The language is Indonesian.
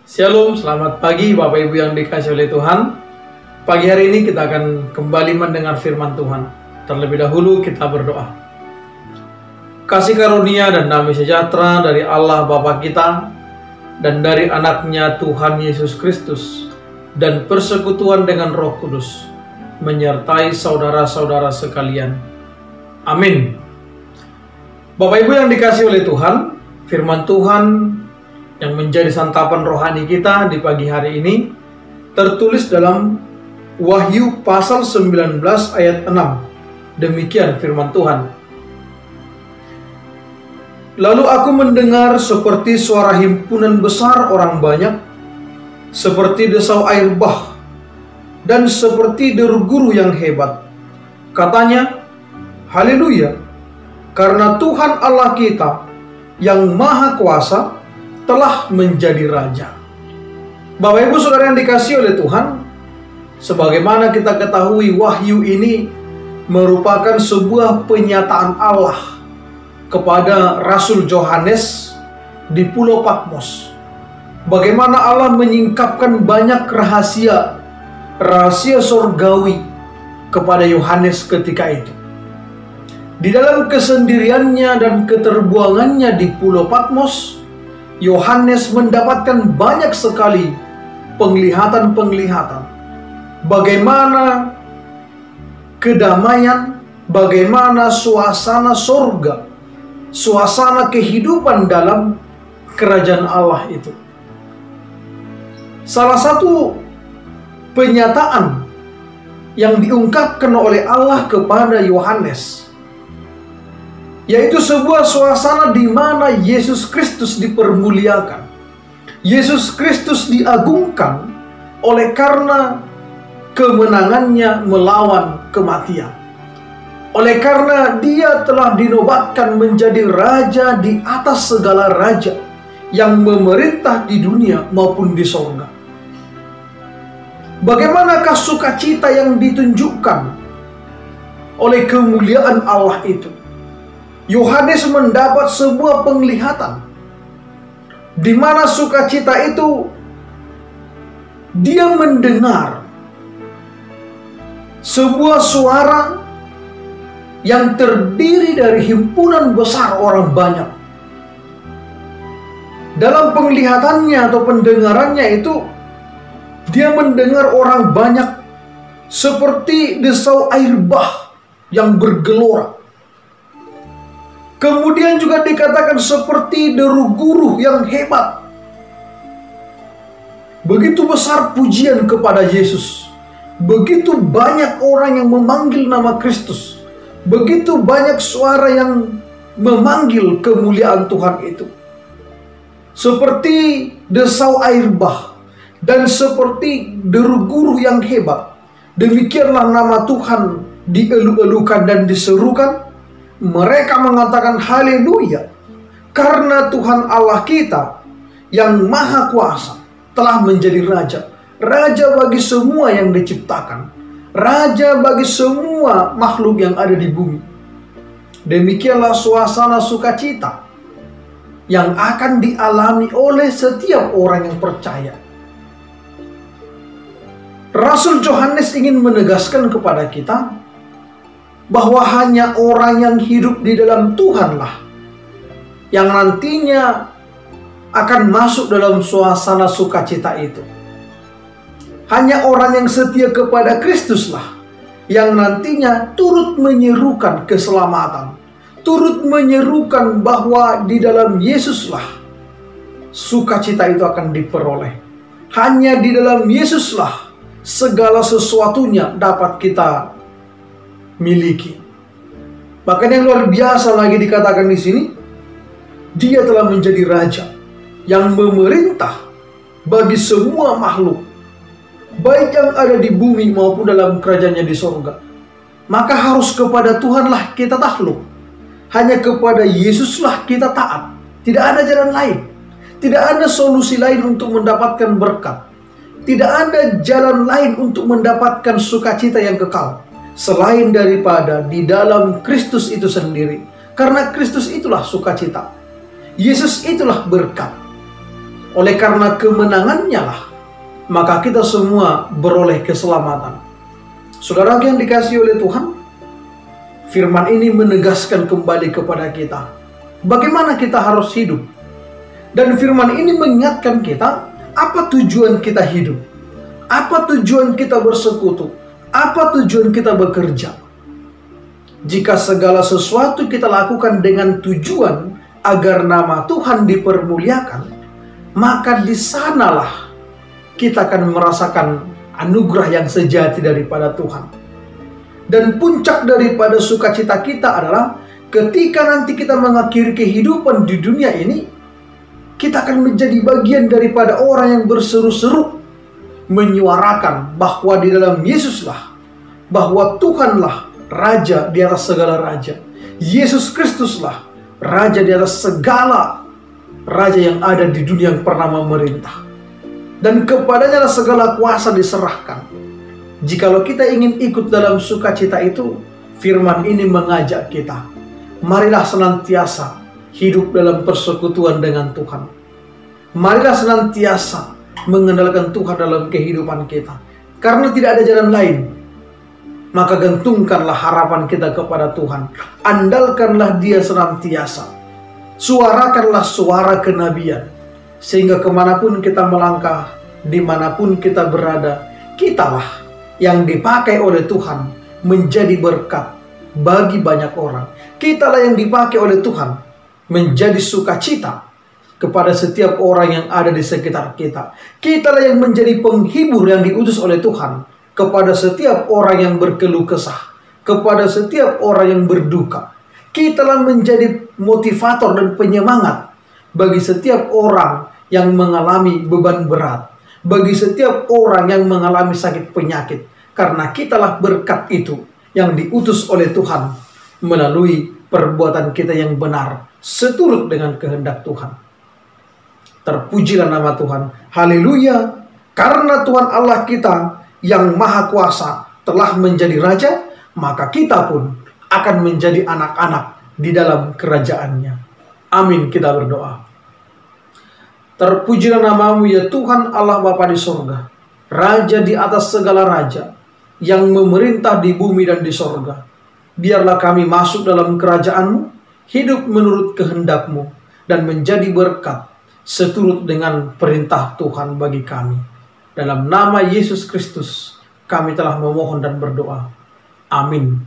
Shalom, selamat pagi Bapak Ibu yang dikasihi oleh Tuhan. Pagi hari ini kita akan kembali mendengar firman Tuhan. Terlebih dahulu kita berdoa. Kasih karunia dan damai sejahtera dari Allah Bapa kita dan dari anaknya Tuhan Yesus Kristus dan persekutuan dengan Roh Kudus menyertai saudara-saudara sekalian. Amin. Bapak Ibu yang dikasihi oleh Tuhan, firman Tuhan yang menjadi santapan rohani kita di pagi hari ini tertulis dalam Wahyu pasal 19 ayat 6. Demikian firman Tuhan. Lalu aku mendengar seperti suara himpunan besar orang banyak, seperti desau air bah, dan seperti deru guru yang hebat. Katanya, haleluya, karena Tuhan Allah kita yang maha kuasa telah menjadi Raja. Bapak Ibu Saudara yang dikasihi oleh Tuhan, sebagaimana kita ketahui wahyu ini merupakan sebuah penyataan Allah kepada Rasul Yohanes di Pulau Patmos. Bagaimana Allah menyingkapkan banyak rahasia surgawi kepada Yohanes ketika itu. Di dalam kesendiriannya dan keterbuangannya di Pulau Patmos, Yohanes mendapatkan banyak sekali penglihatan-penglihatan. Bagaimana kedamaian, bagaimana suasana surga, suasana kehidupan dalam kerajaan Allah itu. Salah satu penyataan yang diungkapkan oleh Allah kepada Yohanes, yaitu sebuah suasana di mana Yesus Kristus dipermuliakan. Yesus Kristus diagungkan oleh karena kemenangannya melawan kematian. Oleh karena dia telah dinobatkan menjadi raja di atas segala raja yang memerintah di dunia maupun di sorga. Bagaimanakah sukacita yang ditunjukkan oleh kemuliaan Allah itu? Yohanes mendapat sebuah penglihatan di mana sukacita itu dia mendengar sebuah suara yang terdiri dari himpunan besar orang banyak. Dalam penglihatannya atau pendengarannya itu, dia mendengar orang banyak seperti desau air bah yang bergelora. Kemudian juga dikatakan seperti deru guru yang hebat. Begitu besar pujian kepada Yesus. Begitu banyak orang yang memanggil nama Kristus. Begitu banyak suara yang memanggil kemuliaan Tuhan itu. Seperti desau air bah dan seperti deru guru yang hebat. Demikianlah nama Tuhan dielu-elukan dan diserukan. Mereka mengatakan haleluya, karena Tuhan Allah kita yang maha kuasa telah menjadi Raja. Raja bagi semua yang diciptakan. Raja bagi semua makhluk yang ada di bumi. Demikianlah suasana sukacita yang akan dialami oleh setiap orang yang percaya. Rasul Yohanes ingin menegaskan kepada kita bahwa hanya orang yang hidup di dalam Tuhanlah yang nantinya akan masuk dalam suasana sukacita itu. Hanya orang yang setia kepada Kristuslah yang nantinya turut menyerukan keselamatan, turut menyerukan bahwa di dalam Yesuslah sukacita itu akan diperoleh. Hanya di dalam Yesuslah segala sesuatunya dapat kita miliki. Bahkan yang luar biasa lagi dikatakan di sini, dia telah menjadi Raja yang memerintah bagi semua makhluk, baik yang ada di bumi maupun dalam kerajaannya di sorga. Maka harus kepada Tuhanlah kita takluk. Hanya kepada Yesuslah kita taat. Tidak ada jalan lain. Tidak ada solusi lain untuk mendapatkan berkat. Tidak ada jalan lain untuk mendapatkan sukacita yang kekal selain daripada di dalam Kristus itu sendiri. Karena Kristus itulah sukacita. Yesus itulah berkat. Oleh karena kemenangannya lah, maka kita semua beroleh keselamatan. Saudara yang dikasihi oleh Tuhan, firman ini menegaskan kembali kepada kita bagaimana kita harus hidup. Dan firman ini mengingatkan kita apa tujuan kita hidup, apa tujuan kita bersekutu, apa tujuan kita bekerja. Jika segala sesuatu kita lakukan dengan tujuan agar nama Tuhan dipermuliakan, maka di sanalah kita akan merasakan anugerah yang sejati daripada Tuhan. Dan puncak daripada sukacita kita adalah ketika nanti kita mengakhiri kehidupan di dunia ini, kita akan menjadi bagian daripada orang yang berseru-seru menyuarakan bahwa di dalam Yesuslah, bahwa Tuhanlah Raja di atas segala raja. Yesus Kristuslah Raja di atas segala raja yang ada di dunia yang pernah memerintah. Dan kepadanya segala kuasa diserahkan. Jikalau kita ingin ikut dalam sukacita itu, firman ini mengajak kita, marilah senantiasa hidup dalam persekutuan dengan Tuhan. Marilah senantiasa mengandalkan Tuhan dalam kehidupan kita. Karena tidak ada jalan lain, maka gantungkanlah harapan kita kepada Tuhan. Andalkanlah Dia senantiasa. Suarakanlah suara kenabian, sehingga kemanapun kita melangkah, dimanapun kita berada, kitalah yang dipakai oleh Tuhan menjadi berkat bagi banyak orang. Kitalah yang dipakai oleh Tuhan menjadi sukacita kepada setiap orang yang ada di sekitar kita. Kitalah yang menjadi penghibur yang diutus oleh Tuhan kepada setiap orang yang berkeluh kesah, kepada setiap orang yang berduka. Kitalah menjadi motivator dan penyemangat bagi setiap orang yang mengalami beban berat, bagi setiap orang yang mengalami sakit penyakit. Karena kitalah berkat itu yang diutus oleh Tuhan melalui perbuatan kita yang benar seturut dengan kehendak Tuhan. Terpujilah nama Tuhan. Haleluya. Karena Tuhan Allah kita yang maha kuasa telah menjadi raja, maka kita pun akan menjadi anak-anak di dalam kerajaannya. Amin, kita berdoa. Terpujilah namamu ya Tuhan Allah Bapa di sorga, Raja di atas segala raja, yang memerintah di bumi dan di sorga. Biarlah kami masuk dalam kerajaanmu, hidup menurut kehendakmu, dan menjadi berkat seturut dengan perintah Tuhan bagi kami. Dalam nama Yesus Kristus kami telah memohon dan berdoa. Amin.